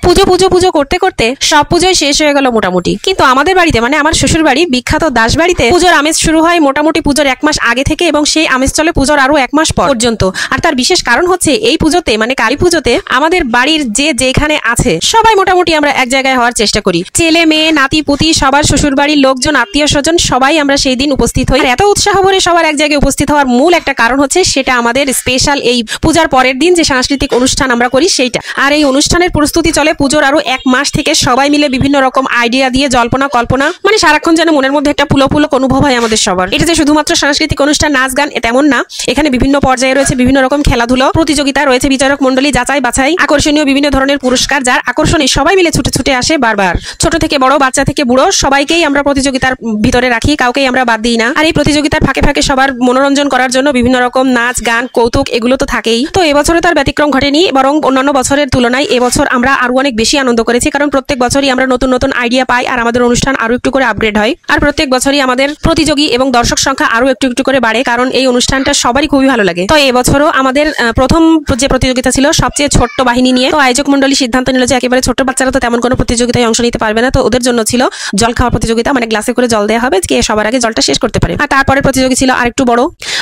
পুজো পুজো পুজো করতে করতে সব পুজোই শেষ হয়ে গেল মোটামুটি। কিন্তু আমাদের বাড়িতে মানে আমার শ্বশুর বাড়ি বিখ্যাত দাস বাড়িতে পুজোর আমেজ শুরু হয় মোটামুটি পুজোর 1 মাস আগে থেকে এবং সেই আমেজ চলে পুজোর আরো 1 মাস পর্যন্ত। আর তার বিশেষ কারণ হচ্ছে এই পুজোতে মানে কালী পুজোতে আমাদের বাড়ির যে যেখানে আছে সবাই মোটামুটি আমরা এক জায়গায় হওয়ার চেষ্টা করি। ছেলে মেয়ে নাতি পুতি সবার শ্বশুর বাড়ির লোকজন আত্মীয় স্বজন সবাই আমরা সেই দিন উপস্থিত হই। এত উৎসাহ ভরে সবার এক জায়গায় উপস্থিত হওয়ার মূল একটা কারণ হচ্ছে সেটা আমাদের স্পেশাল এই পূজার পরের দিন যে সাংস্কৃতিক অনুষ্ঠান আমরা করি সেইটা। আর এই অনুষ্ঠানের প্রস্তুতি চলে পুজোর আরো 1 মাস থেকে। সবাই মিলে বিভিন্ন রকম আইডিয়া দিয়ে জল্পনা কল্পনা মানে সারাক্ষণ যেন মনের মধ্যে একটা পুলক অনুভব হয় আমাদের সবার। এটা যে শুধুমাত্র সাংস্কৃতিক অনুষ্ঠান নাচ গান তেমন না, এখানে বিভিন্ন পর্যায়ে রয়েছে বিভিন্ন রকম খেলাধুলো প্রতিযোগিতা রয়েছে, বিচারক মন্ডলী যাচাই বাছাই, আকর্ষণীয় বিভিন্ন ধরনের পুরস্কার যার আকর্ষণে সবাই মিলে ছুটে ছুটে আসে বারবার। ছোট থেকে বড় বাচ্চা থেকে বুড়ো সবাইকেই আমরা প্রতিযোগিতার ভিতরে রাখি, কাউকেই আমরা বাদ দিই না। আর এই প্রতিযোগিতার ফাঁকে ফাঁকে সবার মনোরঞ্জন করার জন্য বিভিন্ন রকম নাচ গান কৌতুক এগুলো তো থাকেই। তো এবছরে তার ব্যতিক্রম ঘটেনি, বরং অন্যান্য বছরের তুলনায় এবছর আমরা আরো অনেক বেশি আনন্দ করেছি। কারণ প্রত্যেক বছরই আমরা নতুন নতুন আইডিয়া পাই আর আমাদের অনুষ্ঠান আরো একটু করে আপগ্রেড হয়। আর প্রত্যেক বছরই আমাদের প্রতিযোগী এবং দর্শক সংখ্যা আরো একটু একটু করে বাড়ে, কারণ এই অনুষ্ঠানটা সবারই খুবই ভালো লাগে। তো এবছরও আমাদের প্রথম যে প্রতিযোগিতা ছিল সবচেয়ে ছোট্ট বাহিনী নিয়ে, তো আয়োজক মন্ডলী সিদ্ধান্ত নিল যে একেবারে ছোট বাচ্চারা তো তেমন কোনো প্রতিযোগিতায় অংশ নিতে পারবে না, তো ওদের জন্য ছিল জল খাওয়ার প্রতিযোগিতা, মানে গ্লাসে করে জল দেওয়া হবে কে সবার আগে জলটা শেষ করতে পারে। আর তারপরে প্রতিযোগী ছিল আরেকটু বড়,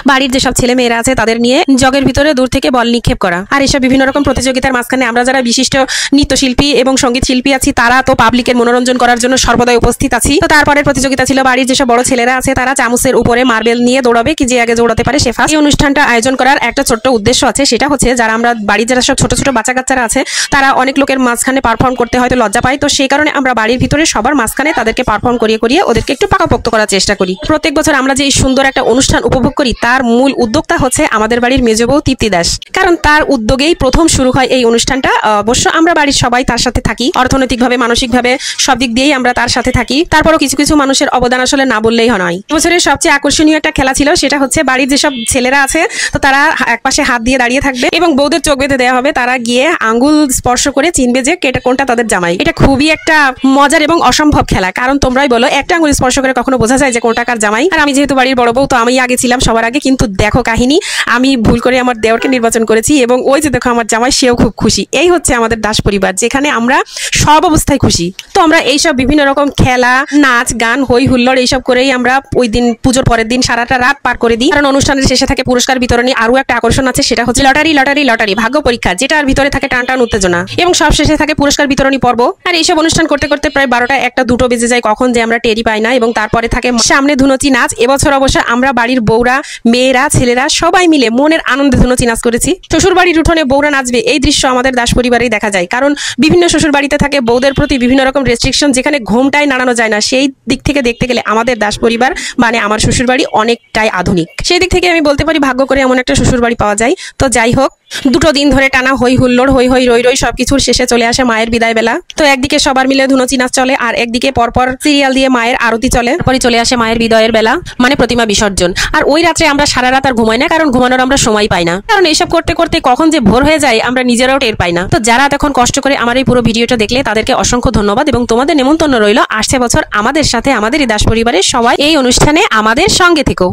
বাড়ির যেসব ছেলে মেয়েরা আছে তাদের নিয়ে জগের ভিতরে দূর থেকে বল নিক্ষেপ করা। আর এসব বিভিন্ন রকম প্রতিযোগিতার মাঝখানে আমরা যারা বিশিষ্ট নৃত্যশিল্পী এবং সঙ্গীত শিল্পী আছি তারা তো পাবলিকের মনোরঞ্জন করার জন্য সর্বদাই উপস্থিত আছি। তো তারপরে প্রতিযোগিতা ছিল বাড়ির যেসব বড় ছেলেরা আছে তারা চামচের উপরে মার্বেল নিয়ে দৌড়াবে, কি যে আগে দৌড়াতে পারে সে ফার্স্ট। এই অনুষ্ঠানটা আয়োজন করার একটা ছোট্ট উদ্দেশ্য আছে, সেটা হচ্ছে যারা আমরা বাড়ির যারা সব ছোট ছোট বাচ্চা কাচ্চারা আছে তারা অনেক লোকের মাঝখানে পারফর্ম করতে হয়তো লজ্জা পায়, তো সেই কারণে আমরা বাড়ির ভিতরে সবার মাঝখানে তাদেরকে পারফর্ম করিয়ে করিয়ে ওদেরকে একটু পাকাপোক্ত করার চেষ্টা করি। প্রত্যেক বছর আমরা যে এই সুন্দর একটা অনুষ্ঠান উপভোগ করি তার মূল উদ্যোক্তা হচ্ছে আমাদের বাড়ির মেজ বউ তৃপ্তি দাস, কারণ তার উদ্যোগেই প্রথম শুরু হয় এই অনুষ্ঠানটা। অবশ্য আমরা বাড়ির সবাই তার সাথে থাকি, অর্থনৈতিকভাবে মানসিকভাবে সব দিক দিয়েই আমরা তার সাথে থাকি। তারপরও কিছু কিছু মানুষের অবদান আসলে না বললেই নয়। বছরের সবচেয়ে আকর্ষণীয় একটা খেলা ছিল, সেটা হচ্ছে বাড়ির যেসব ছেলেরা আছে তো তারা একপাশে হাত দিয়ে দাঁড়িয়ে থাকবে এবং বউদের চোখ বেঁধে দেওয়া হবে, তারা গিয়ে আঙ্গুল স্পর্শ করে চিনবে যে কেটা কোনটা তাদের জামাই। এটা খুবই একটা মজার এবং অসম্ভব খেলা, কারণ তোমরাই বলো একটা আঙ্গুল স্পর্শ করে কখনো বোঝা যায় যে কোনটা কার জামাই। আর আমি যেহেতু বাড়ির বড় বউ তো আমি আগে ছিলাম সবার আগে, কিন্তু দেখো কাহিনী, আমি ভুল করে আমার দেওরকে নির্বাচন করেছি এবং ওই যে দেখো আমার জামাই সেও খুব খুশি। এই হচ্ছে আমাদের দাস পরিবার, যেখানে আমরা সব অবস্থায় খুশি। তো আমরা এইসব বিভিন্ন রকম খেলা নাচ গান হই হুল্লোড় এইসব করেই আমরা ওই দিন পুজোর পরের দিন সারাটা রাত পার করে দিই। কারণ অনুষ্ঠানের শেষে থাকে পুরস্কার বিতরণী, আরো একটা আকর্ষণ আছে, সেটা হচ্ছে লটারি লটারি লটারি ভাগ্য পরীক্ষা, যেটার ভিতরে থাকে টান টান উত্তেজনা এবং সব শেষে থাকে পুরস্কার বিতরণী পর্ব। আর এইসব অনুষ্ঠান করতে করতে প্রায় 12টা 1টা 2টো বেজে যায় কখন যে আমরা টেরি পাই না। এবং তারপরে থাকে সামনে ধুনুচি নাচ। এবছর অবশ্য আমরা বাড়ির বউরা মেয়েরা ছেলেরা সবাই মিলে মনের আনন্দে ধুনুচি নাচ করেছি। শ্বশুর বাড়ির উঠোনে বউরা নাচবে এই দৃশ্য আমাদের দাস পরিবারেই দেখা যায়, কারণ বিভিন্ন শ্বশুর বাড়িতে থাকে বউদের প্রতি বিভিন্ন রকম রেস্ট্রিকশন, যেখানে ঘুমটাই নাড়ানো যায় না। সেই দিক থেকে দেখতে গেলে আমাদের দাস পরিবার মানে আমার শ্বশুর বাড়ি অনেকটাই আধুনিক। সেই দিক থেকে আমি বলতে পারি ভাগ্য করে এমন একটা শ্বশুর বাড়ি পাওয়া যায়। তো যাই হোক, 2টো দিন ধরে টানা হই হুল্লোড় হই হই রই রই সবকিছুর শেষে চলে আসে মায়ের বিদায় বেলা। তো একদিকে সবার মিলে ধুনুচি নাচ চলে আর একদিকে পরপর সিরিয়াল দিয়ে মায়ের আরতি চলে, পরে চলে আসে মায়ের বিদায়ের বেলা মানে প্রতিমা বিসর্জন। আর ওই রাত্রে আমরা সারা রাত আর ঘুমাই না, কারণ ঘুমানোর আমরা সময় পাই না, কারণ এইসব করতে করতে কখন যে ভোর হয়ে যায় আমরা নিজেরাও টের পাই না। তো যারা এতক্ষণ কষ্ট করে আমার এই পুরো ভিডিওটা দেখলে তাদেরকে অসংখ্য ধন্যবাদ এবং তোমাদের নেমন্তন্ন রইল আসছে বছর আমাদের সাথে আমাদের এই দাস পরিবারের সবাই এই অনুষ্ঠানে আমাদের সঙ্গে থেকো।